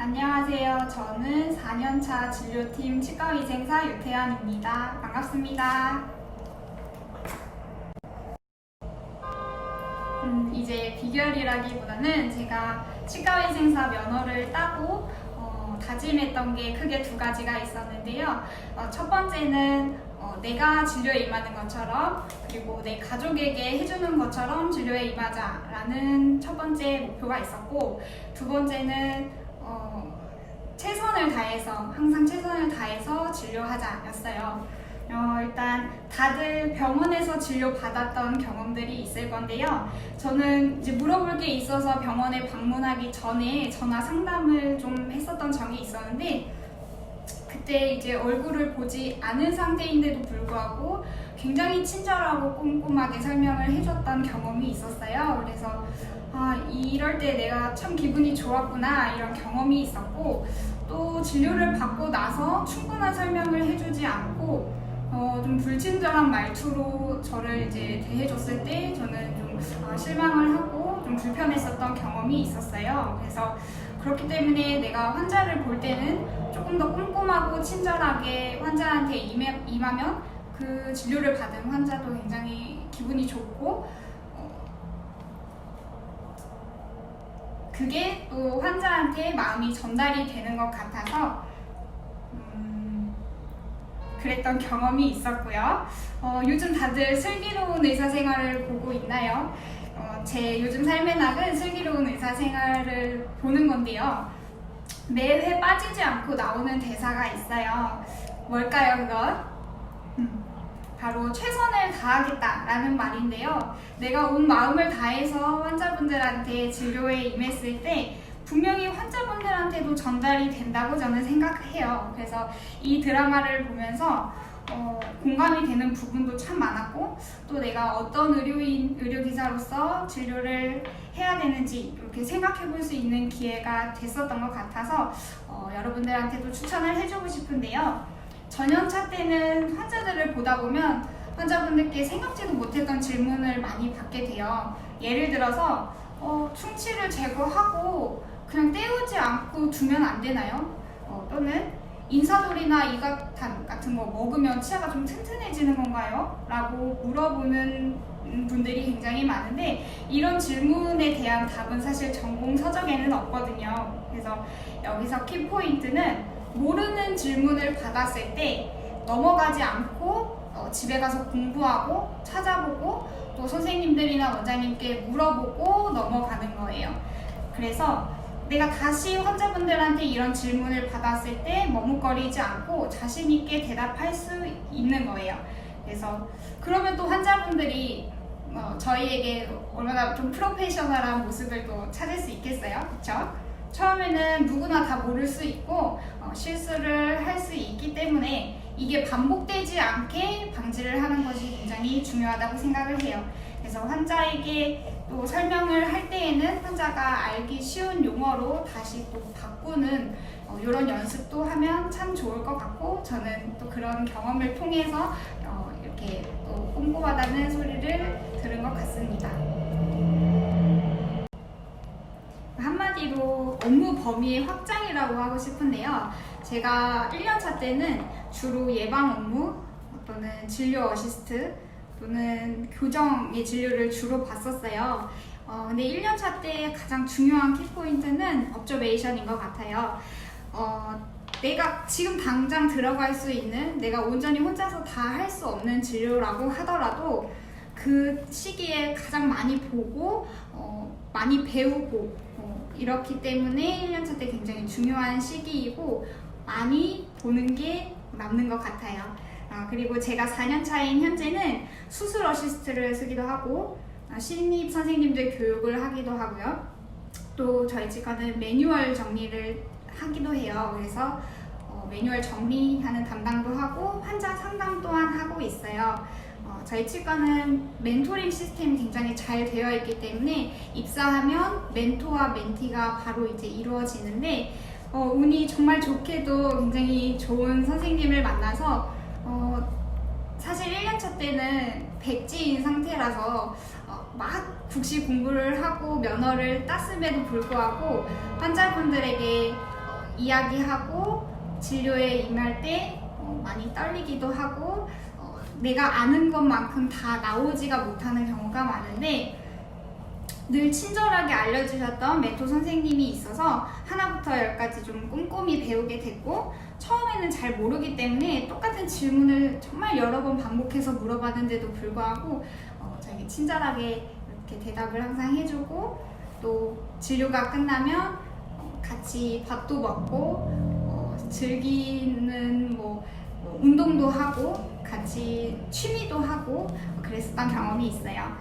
안녕하세요. 저는 4년차 진료팀 치과위생사 유태연입니다. 반갑습니다. 이제 비결이라기보다는 제가 치과위생사 면허를 따고 다짐했던 게 크게 두 가지가 있었는데요. 첫 번째는 내가 진료에 임하는 것처럼 그리고 내 가족에게 해주는 것처럼 진료에 임하자라는 첫 번째 목표가 있었고, 두 번째는 최선을 다해서 항상 최선을 다해서 진료하자였어요. 일단 다들 병원에서 진료받았던 경험들이 있을 건데요. 저는 이제 물어볼 게 있어서 병원에 방문하기 전에 전화 상담을 좀 했었던 적이 있었는데, 그때 이제 얼굴을 보지 않은 상태인데도 불구하고 굉장히 친절하고 꼼꼼하게 설명을 해줬던 경험이 있었어요. 그래서 이럴 때 내가 참 기분이 좋았구나, 이런 경험이 있었고, 또 진료를 받고 나서 충분한 설명을 해주지 않고 좀 불친절한 말투로 저를 이제 대해줬을 때 저는 좀 실망을 하고 좀 불편했었던 경험이 있었어요. 그래서 그렇기 때문에 내가 환자를 볼 때는 조금 더 꼼꼼하고 친절하게 환자한테 임하면 그 진료를 받은 환자도 굉장히 기분이 좋고, 그게 또 환자한테 마음이 전달이 되는 것 같아서 그랬던 경험이 있었고요. 요즘 다들 슬기로운 의사생활을 보고 있나요? 제 요즘 삶의 낙은 슬기로운 의사생활을 보는 건데요. 매회 빠지지 않고 나오는 대사가 있어요. 뭘까요, 그건? 바로 최선을 다하겠다라는 말인데요. 내가 온 마음을 다해서 환자분들한테 진료에 임했을 때 분명히 환자분들한테도 전달이 된다고 저는 생각해요. 그래서 이 드라마를 보면서 공감이 되는 부분도 참 많았고, 또 내가 어떤 의료기사로서 진료를 해야 되는지 이렇게 생각해 볼 수 있는 기회가 됐었던 것 같아서 여러분들한테도 추천을 해주고 싶은데요. 전연차 때는 환자들을 보다 보면 환자분들께 생각지도 못했던 질문을 많이 받게 돼요. 예를 들어서 충치를 제거하고 그냥 때우지 않고 두면 안 되나요? 또는 인사돌이나 이각탄 같은 거 먹으면 치아가 좀 튼튼해지는 건가요? 라고 물어보는 분들이 굉장히 많은데, 이런 질문에 대한 답은 사실 전공 서적에는 없거든요. 그래서 여기서 키포인트는 모르는 질문을 받았을 때 넘어가지 않고 집에 가서 공부하고 찾아보고 또 선생님들이나 원장님께 물어보고 넘어가는 거예요. 그래서 내가 다시 환자분들한테 이런 질문을 받았을 때 머뭇거리지 않고 자신 있게 대답할 수 있는 거예요. 그래서 그러면 또 환자분들이 저희에게 얼마나 좀 프로페셔널한 모습을 또 찾을 수 있겠어요, 그렇죠? 처음에는 누구나 다 모를 수 있고 실수를 할 수 있기 때문에 이게 반복되지 않게 방지를 하는 것이 굉장히 중요하다고 생각을 해요. 그래서 환자에게 또 설명을 할 때에는 환자가 알기 쉬운 용어로 다시 또 바꾸는 이런 연습도 하면 참 좋을 것 같고, 저는 또 그런 경험을 통해서 이렇게 또 꼼꼼하다는 소리를 들은 것 같습니다. 한마디로 업무 범위의 확장이라고 하고 싶은데요. 제가 1년차 때는 주로 예방 업무 또는 진료 어시스트 또는 교정의 진료를 주로 봤었어요. 근데 1년차 때 가장 중요한 키포인트는 업저베이션인 것 같아요. 내가 지금 당장 들어갈 수 있는, 내가 온전히 혼자서 다 할 수 없는 진료라고 하더라도 그 시기에 가장 많이 보고 많이 배우고 이렇기 때문에 1년차 때 굉장히 중요한 시기이고 많이 보는 게 맞는 것 같아요. 그리고 제가 4년차인 현재는 수술 어시스트를 쓰기도 하고 신입 선생님들 교육을 하기도 하고요. 또 저희 치과는 매뉴얼 정리를 하기도 해요. 그래서 매뉴얼 정리하는 담당도 하고 환자 상담 또한 하고 있어요. 저희 치과는 멘토링 시스템이 굉장히 잘 되어 있기 때문에 입사하면 멘토와 멘티가 바로 이제 이루어지는데, 운이 정말 좋게도 굉장히 좋은 선생님을 만나서 사실 1년차 때는 백지인 상태라서 막 국시 공부를 하고 면허를 땄음에도 불구하고 환자분들에게 이야기하고 진료에 임할 때 많이 떨리기도 하고 내가 아는 것만큼 다 나오지가 못하는 경우가 많은데, 늘 친절하게 알려주셨던 멘토 선생님이 있어서 하나부터 열까지 좀 꼼꼼히 배우게 됐고, 처음에는 잘 모르기 때문에 똑같은 질문을 정말 여러 번 반복해서 물어봤는데도 불구하고 되게 친절하게 이렇게 대답을 항상 해주고, 또 진료가 끝나면 같이 밥도 먹고 즐기는 운동도 하고 같이 취미도 하고 그랬었던 경험이 있어요.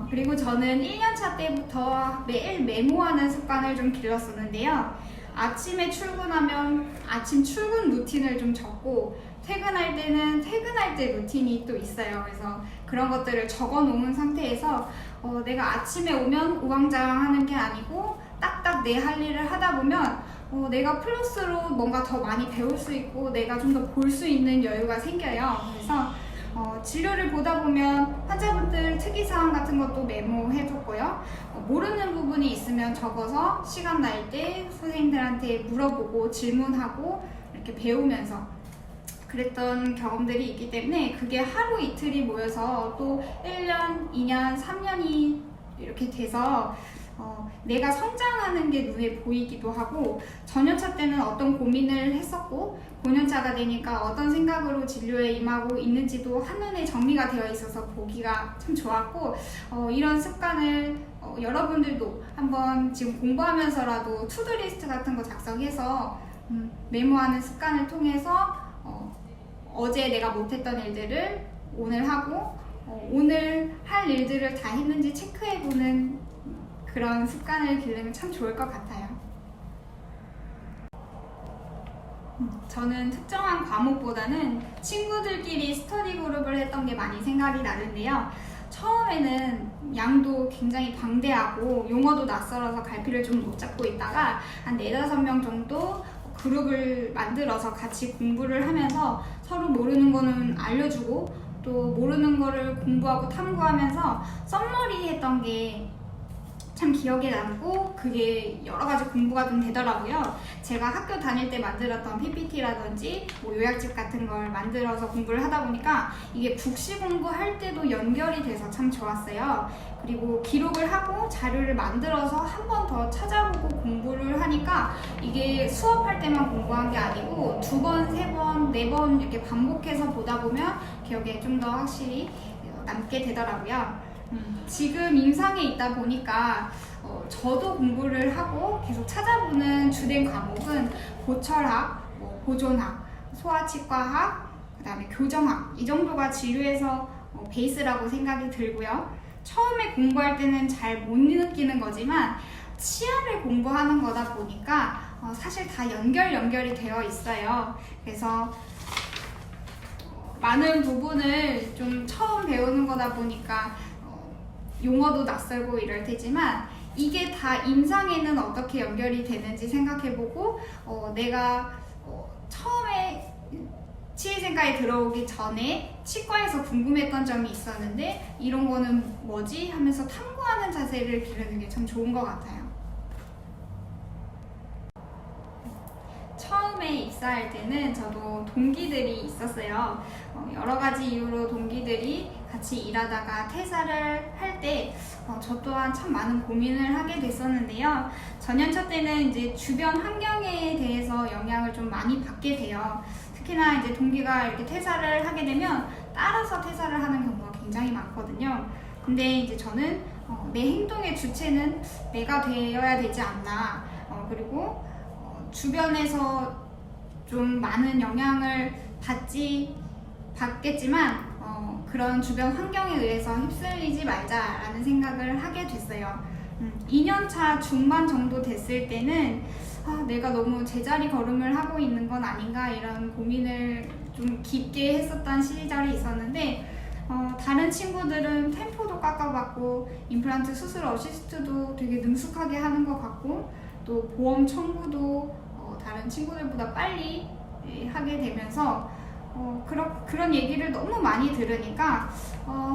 그리고 저는 1년차 때부터 매일 메모하는 습관을 좀 길렀었는데요. 아침에 출근하면 아침 출근 루틴을 좀 적고, 퇴근할 때는 퇴근할 때 루틴이 또 있어요. 그래서 그런 것들을 적어 놓은 상태에서 내가 아침에 오면 우왕좌왕하는 게 아니고 딱딱 내 할 일을 하다 보면 내가 플러스로 뭔가 더 많이 배울 수 있고 내가 좀 더 볼 수 있는 여유가 생겨요. 그래서 진료를 보다 보면 환자분들 특이사항 같은 것도 메모해뒀고요. 모르는 부분이 있으면 적어서 시간 날 때 선생님들한테 물어보고 질문하고 이렇게 배우면서 그랬던 경험들이 있기 때문에, 그게 하루 이틀이 모여서 또 1년, 2년, 3년이 이렇게 돼서 내가 성장하는 게 눈에 보이기도 하고, 전년차 때는 어떤 고민을 했었고 고년차가 되니까 어떤 생각으로 진료에 임하고 있는지도 한눈에 정리가 되어 있어서 보기가 참 좋았고, 이런 습관을 여러분들도 한번 지금 공부하면서라도 투두리스트 같은 거 작성해서 메모하는 습관을 통해서 어제 내가 못했던 일들을 오늘 하고 오늘 할 일들을 다 했는지 체크해보는 그런 습관을 기르면 참 좋을 것 같아요. 저는 특정한 과목보다는 친구들끼리 스터디 그룹을 했던 게 많이 생각이 나는데요. 처음에는 양도 굉장히 방대하고 용어도 낯설어서 갈피를 좀 못 잡고 있다가 한 4-5명 정도 그룹을 만들어서 같이 공부를 하면서 서로 모르는 거는 알려주고 또 모르는 거를 공부하고 탐구하면서 썸머리 했던 게 참 기억에 남고, 그게 여러 가지 공부가 좀 되더라고요. 제가 학교 다닐 때 만들었던 PPT라든지 요약집 같은 걸 만들어서 공부를 하다 보니까 이게 국시 공부할 때도 연결이 돼서 참 좋았어요. 그리고 기록을 하고 자료를 만들어서 한 번 더 찾아보고 공부를 하니까 이게 수업할 때만 공부한 게 아니고 2번, 3번, 4번 이렇게 반복해서 보다 보면 기억에 좀 더 확실히 남게 되더라고요. 지금 임상에 있다 보니까 저도 공부를 하고 계속 찾아보는 주된 과목은 보철학, 보존학, 소아치과학, 그 다음에 교정학, 이 정도가 진료에서 베이스라고 생각이 들고요. 처음에 공부할 때는 잘 못 느끼는 거지만 치아를 공부하는 거다 보니까 사실 다 연결이 되어 있어요. 그래서 많은 부분을 좀 처음 배우는 거다 보니까 용어도 낯설고 이럴 테지만, 이게 다 임상에는 어떻게 연결이 되는지 생각해보고 내가 처음에 치의생과에 들어오기 전에 치과에서 궁금했던 점이 있었는데 이런 거는 뭐지? 하면서 탐구하는 자세를 기르는 게 참 좋은 것 같아요. 처음에 입사할 때는 저도 동기들이 있었어요. 여러 가지 이유로 동기들이 같이 일하다가 퇴사를 할 때 저 또한 참 많은 고민을 하게 됐었는데요. 전년차 때는 이제 주변 환경에 대해서 영향을 좀 많이 받게 돼요. 특히나 이제 동기가 이렇게 퇴사를 하게 되면 따라서 퇴사를 하는 경우가 굉장히 많거든요. 근데 이제 저는 내 행동의 주체는 내가 되어야 되지 않나. 그리고 주변에서 좀 많은 영향을 받겠지만 그런 주변 환경에 의해서 휩쓸리지 말자라는 생각을 하게 됐어요. 2년차 중반 정도 됐을 때는 내가 너무 제자리 걸음을 하고 있는 건 아닌가, 이런 고민을 좀 깊게 했었던 시절이 있었는데, 다른 친구들은 템포도 깎아봤고 임플란트 수술 어시스트도 되게 능숙하게 하는 것 같고, 또 보험 청구도 다른 친구들보다 빨리 하게 되면서 그런 얘기를 너무 많이 들으니까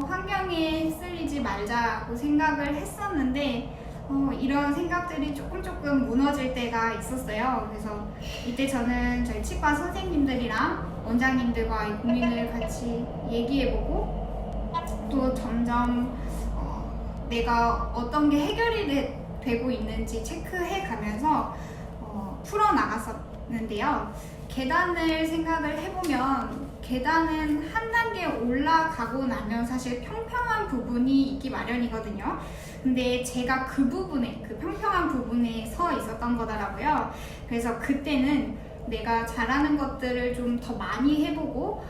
환경에 휩쓸리지 말자고 생각을 했었는데, 이런 생각들이 조금 무너질 때가 있었어요. 그래서 이때 저는 저희 치과 선생님들이랑 원장님들과 이 고민을 같이 얘기해보고 또 점점 내가 어떤 게 해결이 되고 있는지 체크해 가면서 풀어나갔었는데요. 계단을 생각을 해보면 계단은 한 단계 올라가고 나면 사실 평평한 부분이 있기 마련이거든요. 근데 제가 그 부분에, 그 평평한 부분에 서 있었던 거더라고요. 그래서 그때는 내가 잘하는 것들을 좀 더 많이 해보고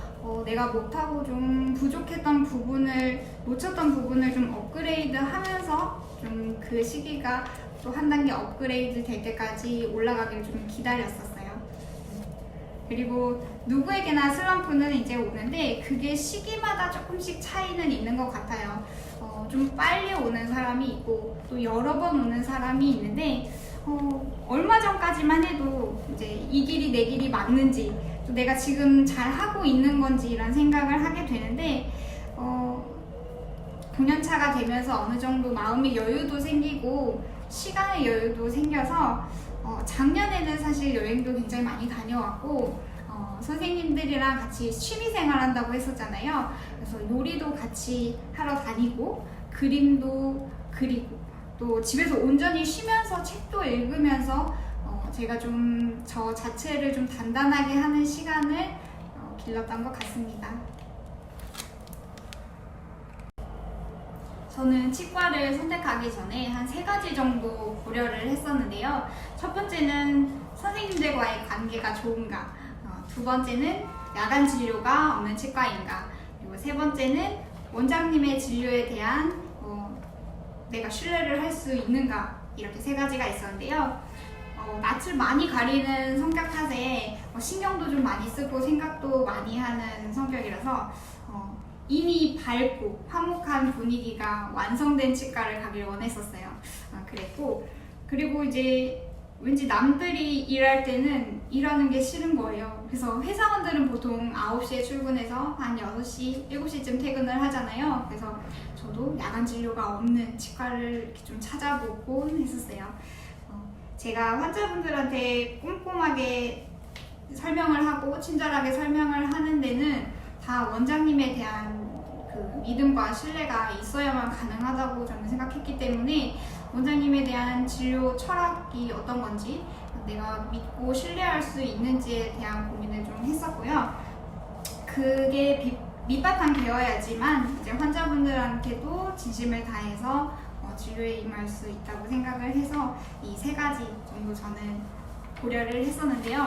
내가 못하고 좀 부족했던 부분을, 놓쳤던 부분을 좀 업그레이드 하면서 좀 그 시기가 또 한 단계 업그레이드 될 때까지 올라가기를 좀 기다렸었어요. 그리고 누구에게나 슬럼프는 이제 오는데 그게 시기마다 조금씩 차이는 있는 것 같아요. 좀 빨리 오는 사람이 있고 또 여러 번 오는 사람이 있는데 얼마 전까지만 해도 이제 이 길이 내 길이 맞는지 또 내가 지금 잘 하고 있는 건지 이런 생각을 하게 되는데 9년차가 되면서 어느 정도 마음의 여유도 생기고 시간의 여유도 생겨서 작년에는 사실 여행도 굉장히 많이 다녀왔고 선생님들이랑 같이 취미생활 한다고 했었잖아요. 그래서 요리도 같이 하러 다니고 그림도 그리고 또 집에서 온전히 쉬면서 책도 읽으면서 제가 좀 저 자체를 좀 단단하게 하는 시간을 길렀던 것 같습니다. 저는 치과를 선택하기 전에 한 3가지 정도 고려를 했었는데요. 첫 번째는 선생님들과의 관계가 좋은가, 두 번째는 야간 진료가 없는 치과인가, 그리고 세 번째는 원장님의 진료에 대한 내가 신뢰를 할 수 있는가, 이렇게 3가지가 있었는데요. 낯을 많이 가리는 성격 탓에 신경도 좀 많이 쓰고 생각도 많이 하는 성격이라서 이미 밝고 화목한 분위기가 완성된 치과를 가길 원했었어요. 그랬고, 그리고 이제 왠지 남들이 일할 때는 일하는 게 싫은 거예요. 그래서 회사원들은 보통 9시에 출근해서 한 6시, 7시쯤 퇴근을 하잖아요. 그래서 저도 야간 진료가 없는 치과를 이렇게 좀 찾아보고 했었어요. 제가 환자분들한테 꼼꼼하게 설명을 하고 친절하게 설명을 하는 데는 다 원장님에 대한 그 믿음과 신뢰가 있어야만 가능하다고 저는 생각했기 때문에 원장님에 대한 진료 철학이 어떤 건지 내가 믿고 신뢰할 수 있는지에 대한 고민을 좀 했었고요. 그게 밑바탕 되어야지만 이제 환자분들한테도 진심을 다해서 진료에 임할 수 있다고 생각을 해서 이 3가지 정도 저는 고려를 했었는데요.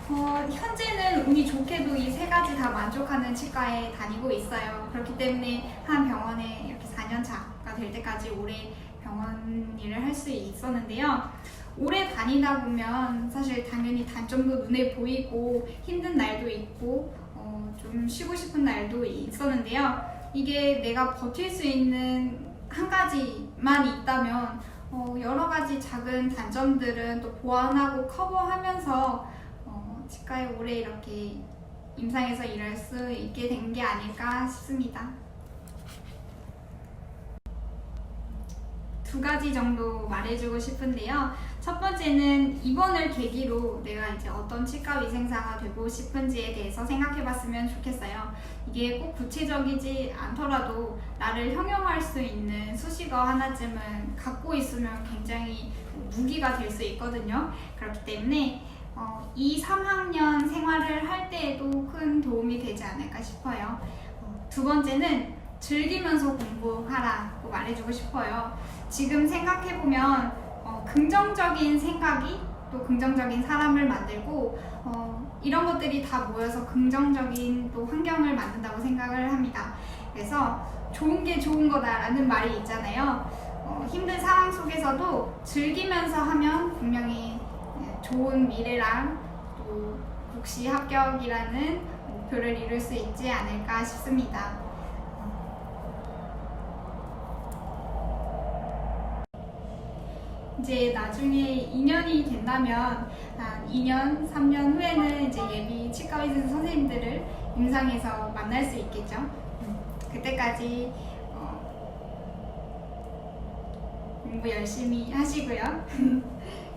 현재는 운이 좋게도 이 3가지 다 만족하는 치과에 다니고 있어요. 그렇기 때문에 한 병원에 이렇게 4년차가 될 때까지 오래 병원 일을 할 수 있었는데요. 오래 다니다 보면 사실 당연히 단점도 눈에 보이고 힘든 날도 있고 좀 쉬고 싶은 날도 있었는데요. 이게 내가 버틸 수 있는 한 가지만 있다면 여러 가지 작은 단점들은 또 보완하고 커버하면서 치과에 오래 이렇게 임상에서 일할 수 있게 된 게 아닐까 싶습니다. 2가지 정도 말해주고 싶은데요. 첫 번째는 입원을 계기로 내가 이제 어떤 치과 위생사가 되고 싶은지에 대해서 생각해봤으면 좋겠어요. 이게 꼭 구체적이지 않더라도 나를 형용할 수 있는 수식어 하나쯤은 갖고 있으면 굉장히 무기가 될 수 있거든요. 그렇기 때문에 2, 3학년 생활을 할 때에도 큰 도움이 되지 않을까 싶어요. 두 번째는 즐기면서 공부하라고 말해주고 싶어요. 지금 생각해보면 긍정적인 생각이 또 긍정적인 사람을 만들고 이런 것들이 다 모여서 긍정적인 또 환경을 만든다고 생각을 합니다. 그래서 좋은 게 좋은 거다라는 말이 있잖아요. 힘든 상황 속에서도 즐기면서 하면 분명히 좋은 미래랑 또 국시 합격이라는 목표를 이룰 수 있지 않을까 싶습니다. 이제 나중에 2년이 된다면 한 2년, 3년 후에는 이제 예비 치과의사 선생님들을 임상에서 만날 수 있겠죠. 그때까지 공부 열심히 하시고요.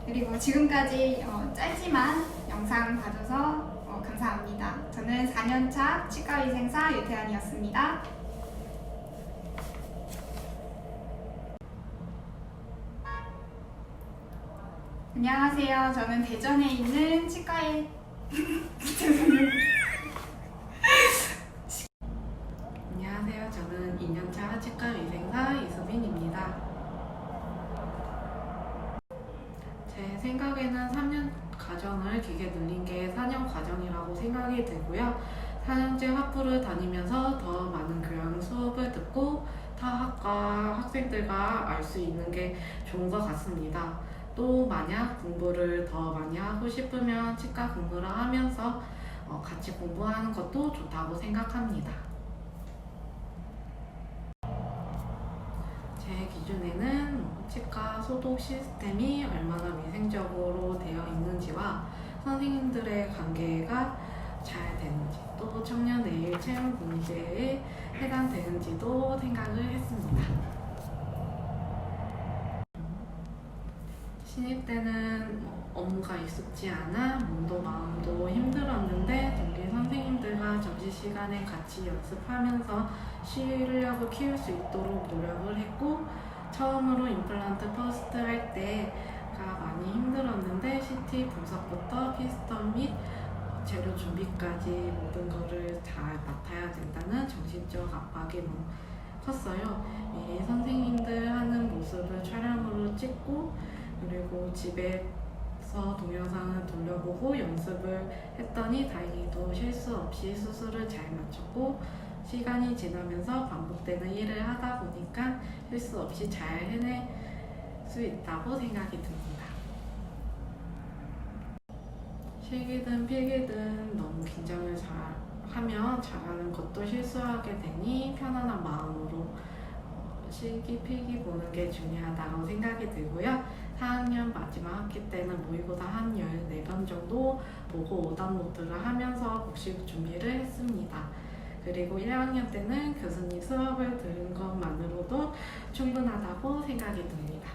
그리고 지금까지 짧지만 영상 봐줘서 감사합니다. 저는 4년차 치과의생사 유태환이었습니다. 안녕하세요. 저는 대전에 있는 치과의 안녕하세요. 저는 2년차 치과의생사 이수빈입니다. 제 생각에는 3년 과정을 길게 늘린 게 4년 과정이라고 생각이 들고요. 4년제 학부를 다니면서 더 많은 교양 수업을 듣고 타 학과 학생들과 알 수 있는 게 좋은 것 같습니다. 또 만약 공부를 더 많이 하고 싶으면 치과 근무를 하면서 같이 공부하는 것도 좋다고 생각합니다. 제 기준에는 치과 소독 시스템이 얼마나 위생적으로 되어 있는지와 선생님들의 관계가 잘 되는지, 또 청년 내일 채용 문제에 해당되는지도 생각을 했습니다. 신입 때는 업무가 익숙지 않아 몸도 마음도 힘들었는데 동기 선생님들과 점심시간에 같이 연습하면서 실력을 키울 수 있도록 노력을 했고, 처음으로 임플란트 퍼스트 할 때가 많이 힘들었는데 CT 분석부터 피스톤 및 재료 준비까지 모든 거를 잘 맡아야 된다는 정신적 압박이 너무 컸어요. 이 선생님들 하는 모습을 촬영으로 찍고, 그리고 집에서 동영상을 돌려보고 연습을 했더니 다행히도 실수 없이 수술을 잘 마쳤고, 시간이 지나면서 반복되는 일을 하다 보니까 실수 없이 잘 해낼 수 있다고 생각이 듭니다. 실기든 필기든 너무 긴장을 잘 하면 잘하는 것도 실수하게 되니 편안한 마음으로 실기 필기 보는 게 중요하다고 생각이 들고요. 4학년 마지막 학기 때는 모의고사 한 14번 정도 보고 오답 노트를 하면서 복습 준비를 했습니다. 그리고 1학년 때는 교수님 수업을 들은 것만으로도 충분하다고 생각이 듭니다.